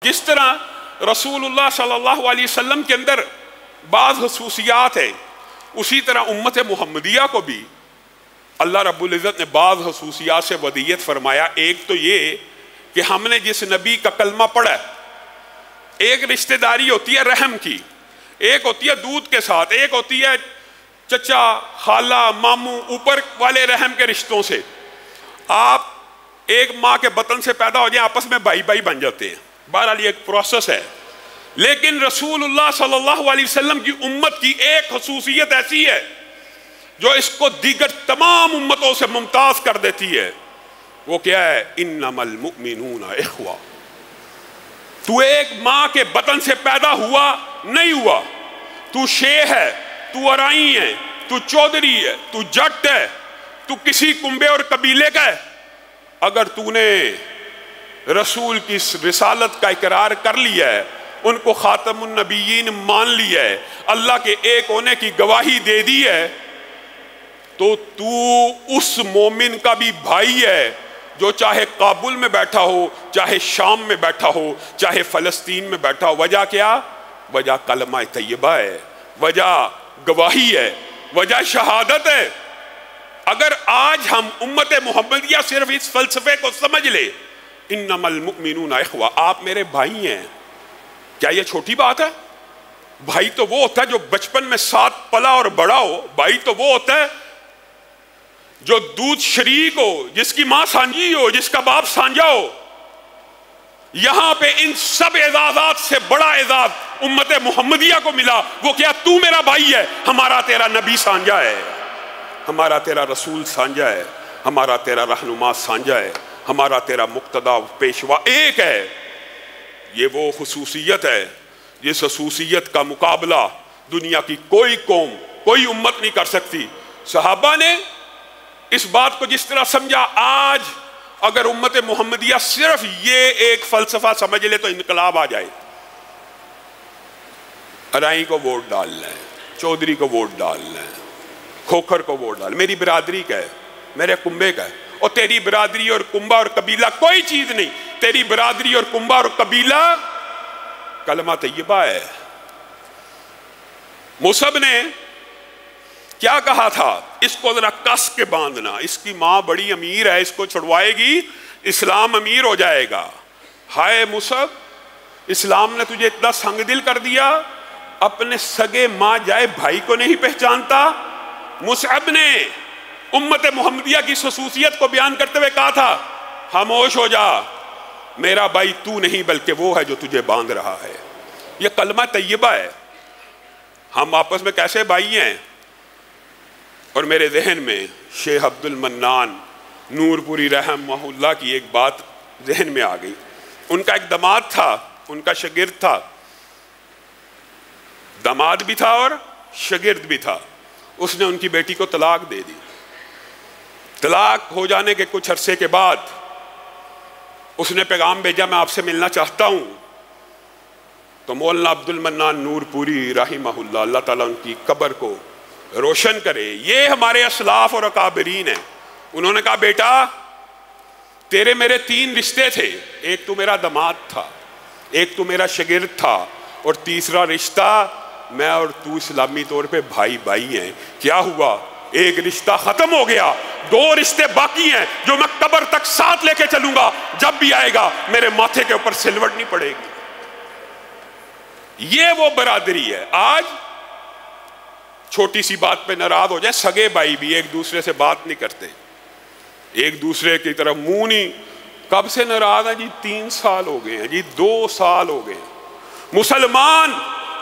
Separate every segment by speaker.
Speaker 1: جس طرح رسول اللہ صلی اللہ علیہ وسلم کے اندر بعض خصوصیات ہیں، اسی طرح امت محمدیہ کو بھی اللہ رب العزت نے بعض خصوصیات سے ودیت فرمایا۔ ایک تو یہ کہ ہم نے جس نبی کا کلمہ پڑھا، ایک رشتہ داری ہوتی ہے رحم کی، ایک ہوتی ہے دودھ کے ساتھ، ایک ہوتی ہے چچا خالہ ماموں اوپر والے رحم کے رشتوں سے۔ آپ ایک ماں کے بطن سے پیدا ہو جائیں، آپس میں بھائی بھائی بن جاتے ہیں، بہرحال یہ ایک پروسیس ہے۔ لیکن رسول اللہ صلی اللہ علیہ وسلم کی امت کی ایک خصوصیت ایسی ہے جو اس کو دیگر تمام امتوں سے ممتاز کر دیتی ہے، وہ کیا ہے؟ انما المؤمنون اخوہ۔ تو ایک ماں کے بطن سے پیدا ہوا نہیں ہوا، تو شیخ ہے، تو ارائی ہے، تو چودھری ہے، تو جٹ ہے، تو کسی کنبے اور قبیلے کا ہے، اگر تو نے رسول کی رسالت کا اقرار کر لیا ہے، ان کو خاتم النبیین مان لیا ہے، اللہ کے ایک ہونے کی گواہی دے دی ہے، تو اس مومن کا بھی بھائی ہے جو چاہے کابل میں بیٹھا ہو، چاہے شام میں بیٹھا ہو، چاہے فلسطین میں بیٹھا ہو۔ وجہ کیا؟ وجہ کلمہ طیبہ ہے، وجہ گواہی ہے، وجہ شہادت ہے۔ اگر آج ہم امت محمدیہ صرف اس فلسفے کو سمجھ لے، انما المؤمنون اخوہ، آپ میرے بھائی ہیں، کیا یہ چھوٹی بات ہے؟ بھائی تو وہ ہوتا ہے جو بچپن میں ساتھ پلا اور بڑا ہو، بھائی تو وہ ہوتا ہے جو دودھ شریک ہو، جس کی ماں سانجی ہو، جس کا باپ سانجا ہو۔ یہاں پہ ان سب اعزازات سے بڑا اعزاز امت محمدیہ کو ملا، وہ کیا؟ تو میرا بھائی ہے، ہمارا تیرا نبی سانجا ہے، ہمارا تیرا رسول سانجا ہے، ہمارا تیرا رہنما سانجا ہے، ہمارا تیرا مقتدی پیشوا ایک ہے۔ یہ وہ خصوصیت ہے جس خصوصیت کا مقابلہ دنیا کی کوئی قوم، کوئی امت نہیں کر سکتی۔ صحابہ نے اس بات کو جس طرح سمجھا، آج اگر امت محمدیہ صرف یہ ایک فلسفہ سمجھ لے تو انقلاب آ جائے۔ ارائی کو ووٹ ڈالنا ہے، چودھری کو ووٹ ڈالنا ہے، کھوکھر کو ووٹ ڈالنا، میری برادری کا ہے، میرے کنبے کا ہے، اور تیری برادری اور کنبہ اور قبیلہ کوئی چیز نہیں، تیری برادری اور کنبہ اور قبیلہ کلمہ طیبہ ہے۔ مصعب نے کیا کہا تھا؟ اس کو ذرا کس کے باندھنا، اس کی ماں بڑی امیر ہے، اس کو چھڑوائے گی اسلام امیر ہو جائے گا۔ ہائے مصعب، اسلام نے تجھے اتنا سنگ دل کر دیا، اپنے سگے ماں جائے بھائی کو نہیں پہچانتا۔ مصعب نے امت محمدیہ کی خصوصیت کو بیان کرتے ہوئے کہا تھا، خاموش ہو جا، میرا بھائی تو نہیں بلکہ وہ ہے جو تجھے باندھ رہا ہے۔ یہ کلمہ طیبہ ہے۔ ہم آپس میں کیسے بھائی ہیں؟ اور میرے ذہن میں شیخ عبد المنان نور پوری رحمہ اللہ کی ایک بات ذہن میں آ گئی۔ ان کا ایک داماد تھا، ان کا شاگرد تھا، داماد بھی تھا اور شاگرد بھی تھا۔ اس نے ان کی بیٹی کو طلاق دے دی۔ طلاق ہو جانے کے کچھ عرصے کے بعد اس نے پیغام بھیجا، میں آپ سے ملنا چاہتا ہوں۔ تو مولانا عبد المنان نور پوری رحمہ اللہ، اللہ تعالیٰ ان کی قبر کو روشن کرے، یہ ہمارے اسلاف اور اکابرین ہیں، انہوں نے کہا، بیٹا تیرے میرے 3 رشتے تھے، ایک تو میرا داماد تھا، ایک تو میرا شاگرد تھا، اور تیسرا رشتہ میں اور تو اسلامی طور پہ بھائی بھائی ہیں۔ کیا ہوا؟ ایک رشتہ ختم ہو گیا، 2 رشتے باقی ہیں جو میں قبر تک ساتھ لے کے چلوں گا، جب بھی آئے گا میرے ماتھے کے اوپر سلوٹ نہیں پڑے گی۔ یہ وہ برادری ہے۔ آج چھوٹی سی بات پہ ناراض ہو جائے، سگے بھائی بھی ایک دوسرے سے بات نہیں کرتے، ایک دوسرے کی طرف منہ نہیں۔ کب سے ناراض ہے جی؟ 3 سال ہو گئے ہیں جی، 2 سال ہو گئے۔ مسلمان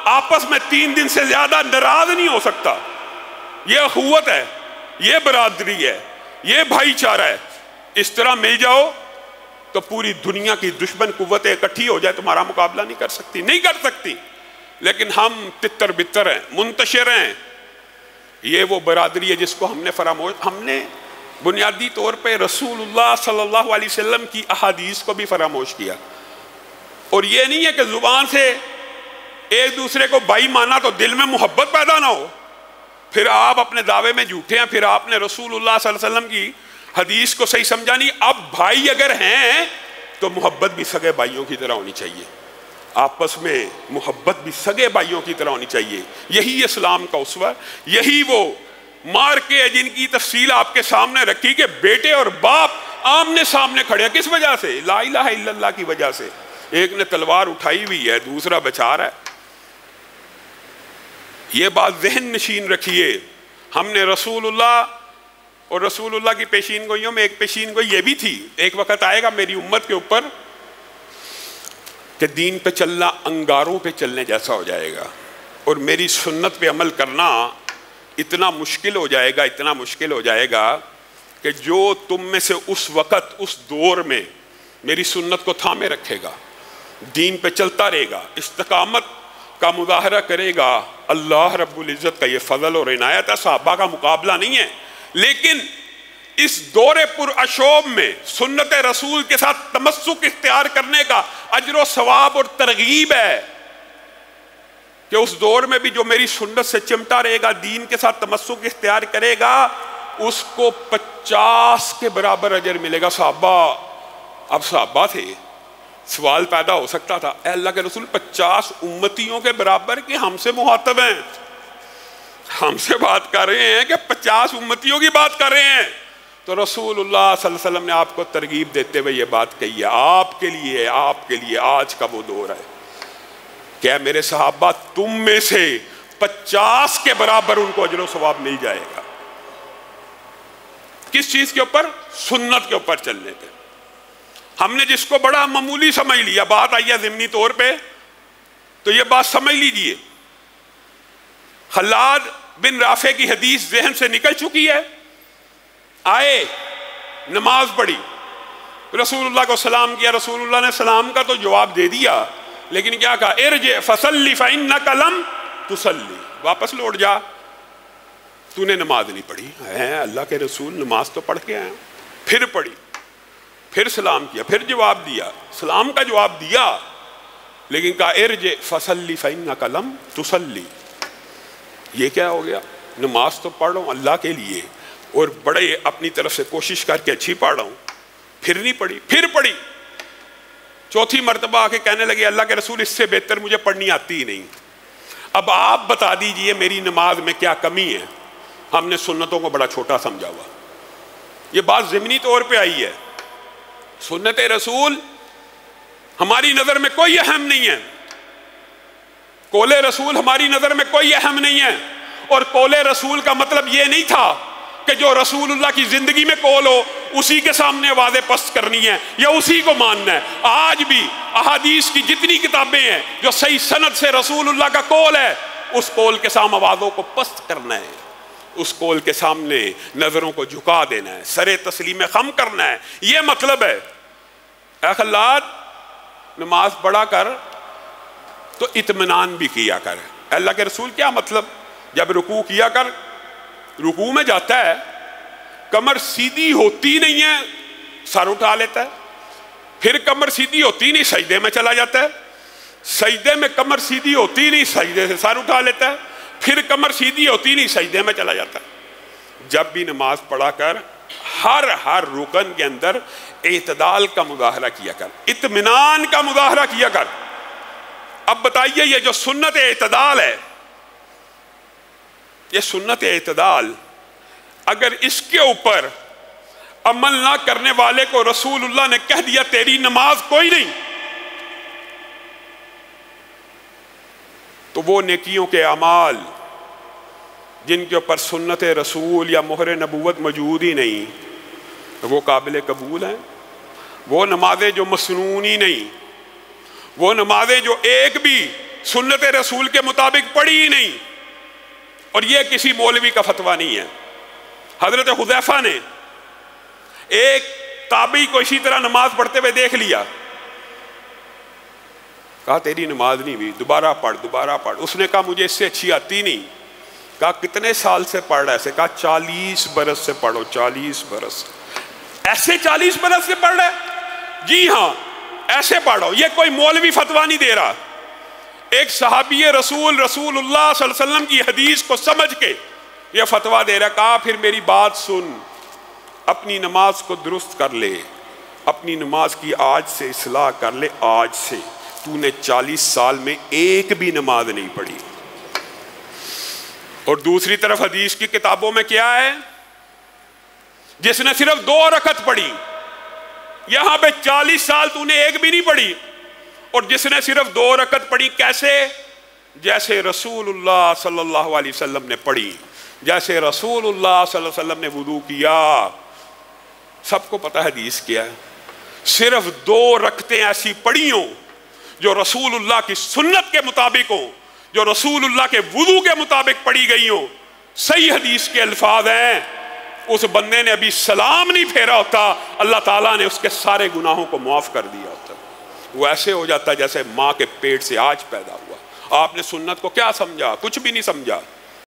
Speaker 1: آپس میں 3 دن سے زیادہ ناراض نہیں ہو سکتا۔ یہ اخوت ہے، یہ برادری ہے، یہ بھائی چارہ ہے۔ اس طرح مل جاؤ تو پوری دنیا کی دشمن قوتیں اکٹھی ہو جائے، تمہارا مقابلہ نہیں کر سکتی، نہیں کر سکتی۔ لیکن ہم تتر بتر ہیں، منتشر ہیں۔ یہ وہ برادری ہے جس کو ہم نے فراموش، ہم نے بنیادی طور پہ رسول اللہ صلی اللہ علیہ وسلم کی احادیث کو بھی فراموش کیا۔ اور یہ نہیں ہے کہ زبان سے ایک دوسرے کو بھائی مانا تو دل میں محبت پیدا نہ ہو، پھر آپ اپنے دعوے میں جھوٹے ہیں، پھر آپ نے رسول اللہ صلی اللہ علیہ وسلم کی حدیث کو صحیح سمجھا نہیں۔ اب بھائی اگر ہیں تو محبت بھی سگے بھائیوں کی طرح ہونی چاہیے۔ آپس میں محبت بھی سگے بھائیوں کی طرح ہونی چاہیے. یہی اسلام کا اسوہ، یہی وہ مارکے ہیں جن کی تفصیل آپ کے سامنے رکھی کہ بیٹے اور باپ آمنے سامنے کھڑے ہیں. کس وجہ سے؟ لا الہ الا اللہ کی وجہ سے. ایک نے تلوار اٹھائی ہوئی ہے، دوسرا بچا رہا ہے. یہ بات ذہن نشین رکھیے. ہم نے رسول اللہ اور رسول اللہ کی پیشین گوئیوں میں ایک پیشین گوئی یہ بھی تھی، ایک وقت آئے گا میری امت کے اوپر کہ دین پہ چلنا انگاروں پہ چلنے جیسا ہو جائے گا، اور میری سنت پہ عمل کرنا اتنا مشکل ہو جائے گا، اتنا مشکل ہو جائے گا کہ جو تم میں سے اس وقت اس دور میں میری سنت کو تھامے رکھے گا، دین پہ چلتا رہے گا، استقامت کا مظاہرہ کرے گا، اللہ رب العزت کا یہ فضل اور عنایت ہے. صحابہ کا مقابلہ نہیں ہے، لیکن اس دور پر اشوب میں سنت رسول کے ساتھ تمسک اختیار کرنے کا اجر و ثواب اور ترغیب ہے کہ اس دور میں بھی جو میری سنت سے چمٹا رہے گا، دین کے ساتھ تمسک اختیار کرے گا، اس کو 50 کے برابر اجر ملے گا. اب صحابہ تھے، سوال پیدا ہو سکتا تھا، اے اللہ کے رسول 50 امتیوں کے برابر کہ ہم سے مخاطب ہیں، ہم سے بات کر رہے ہیں کہ 50 امتیوں کی بات کر رہے ہیں. تو رسول اللہ صلی اللہ علیہ وسلم نے آپ کو ترغیب دیتے ہوئے یہ بات کہی ہے، آپ کے لیے آج کا وہ دور ہے کہ اے میرے صحابہ تم میں سے 50 کے برابر ان کو اجر و ثواب مل جائے گا. کس چیز کے اوپر؟ سنت کے اوپر چلنے پہ. ہم نے جس کو بڑا معمولی سمجھ لیا، بات آئی ہے ضمنی طور پہ، تو یہ بات سمجھ لیجئے. خلاد بن رافع کی حدیث ذہن سے نکل چکی ہے. آئے، نماز پڑھی، رسول اللہ کو سلام کیا، رسول اللہ نے سلام کا تو جواب دے دیا، لیکن کیا کہا؟ ارجع فصلی فإنک لم تصلی، واپس لوٹ جا، تو نے نماز نہیں پڑھی. اللہ کے رسول نماز تو پڑھ کے آئے. پھر پڑھی، پھر سلام کیا، پھر جواب دیا، سلام کا جواب دیا، لیکن کہا ارجع فصلی فإنک لم تصلی. یہ کیا ہو گیا؟ نماز تو پڑھ رہا ہوں اللہ کے لیے، اور بڑے اپنی طرف سے کوشش کر کے اچھی پڑھ رہا ہوں، پھر نہیں پڑھی. پھر پڑھی، چوتھی مرتبہ آ کے کہنے لگے اللہ کے رسول اس سے بہتر مجھے پڑھنی آتی ہی نہیں. اب آپ بتا دیجئے میری نماز میں کیا کمی ہے؟ ہم نے سنتوں کو بڑا چھوٹا سمجھا ہوا. یہ بات ضمنی طور پہ آئی ہے. سنت رسول ہماری نظر میں کوئی اہم نہیں ہے، قول رسول ہماری نظر میں کوئی اہم نہیں ہے. اور قول رسول کا مطلب یہ نہیں تھا کہ جو رسول اللہ کی زندگی میں قول ہو اسی کے سامنے آوازیں پست کرنی ہے یا اسی کو ماننا ہے. آج بھی احادیث کی جتنی کتابیں ہیں جو صحیح سند سے رسول اللہ کا قول ہے، اس قول کے سامنے آوازوں کو پست کرنا ہے، اس قول کے سامنے نظروں کو جھکا دینا ہے، سر تسلیم خم کرنا ہے. یہ مطلب ہے. اے خلاد، نماز پڑھا کر تو اطمینان بھی کیا کر. اللہ کے رسول کیا مطلب؟ جب رکوع کیا کر، رکوع میں جاتا ہے، کمر سیدھی ہوتی نہیں ہے، سر اٹھا لیتا ہے، پھر کمر سیدھی ہوتی نہیں، سجدے میں چلا جاتا ہے، سجدے میں کمر سیدھی ہوتی نہیں، سجدے سے سر اٹھا لیتا ہے، پھر کمر سیدھی ہوتی نہیں، سجدے میں چلا جاتا ہے. جب بھی نماز پڑھا کر ہر رکن کے اندر اعتدال کا مظاہرہ کیا کر، اطمینان کا مظاہرہ کیا کر. اب بتائیے یہ جو سنت اعتدال ہے، یہ سنت اعتدال اگر اس کے اوپر عمل نہ کرنے والے کو رسول اللہ نے کہہ دیا تیری نماز کوئی نہیں، تو وہ نیکیوں کے اعمال جن کے اوپر سنت رسول یا مہر نبوت موجود ہی نہیں، وہ قابل قبول ہیں. وہ نمازیں جو مسنونی نہیں، وہ نمازیں جو ایک بھی سنت رسول کے مطابق پڑھی ہی نہیں. اور یہ کسی مولوی کا فتویٰ نہیں ہے. حضرت حذیفہ نے ایک تابعی کو اسی طرح نماز پڑھتے ہوئے دیکھ لیا، کہا تیری نماز نہیں ہوئی، دوبارہ پڑھ. اس نے کہا مجھے اس سے اچھی آتی نہیں. کہا کتنے سال سے پڑھ رہا ہے؟ کہا 40 برس سے پڑھو. 40 برس؟ ایسے 40 برس سے پڑھ رہا ہے؟ جی ہاں، ایسے پڑھو. یہ کوئی مولوی فتویٰ نہیں دے رہا. ایک صحابی رسول اللہ صلی اللہ علیہ وسلم کی حدیث کو سمجھ کے یہ فتویٰ دے رہا. کہا پھر میری بات سن، اپنی نماز کو درست کر لے، اپنی نماز کی آج سے اصلاح کر لے. آج سے تو نے 40 سال میں ایک بھی نماز نہیں پڑھی. اور دوسری طرف حدیث کی کتابوں میں کیا ہے؟ جس نے صرف 2 رکعت پڑھی. یہاں پہ 40 سال تو نے ایک بھی نہیں پڑھی. اور جس نے صرف 2 رکعت پڑھی، کیسے؟ جیسے رسول اللہ صلی اللہ علیہ وسلم نے پڑھی، جیسے رسول اللہ صلی اللہ علیہ وسلم نے وضو کیا. سب کو پتہ ہے حدیث کیا ہے. صرف 2 رکعتیں ایسی پڑھی ہوں جو رسول اللہ کی سنت کے مطابق ہوں، جو رسول اللہ کے وضو کے مطابق پڑھی گئی ہوں. صحیح حدیث کے الفاظ ہیں، اس بندے نے ابھی سلام نہیں پھیرا ہوتا، اللہ تعالیٰ نے اس کے سارے گناہوں کو معاف کر دیا ہوتا. وہ ایسے ہو جاتا جیسے ماں کے پیٹ سے آج پیدا ہوا. آپ نے سنت کو کیا سمجھا؟ کچھ بھی نہیں سمجھا.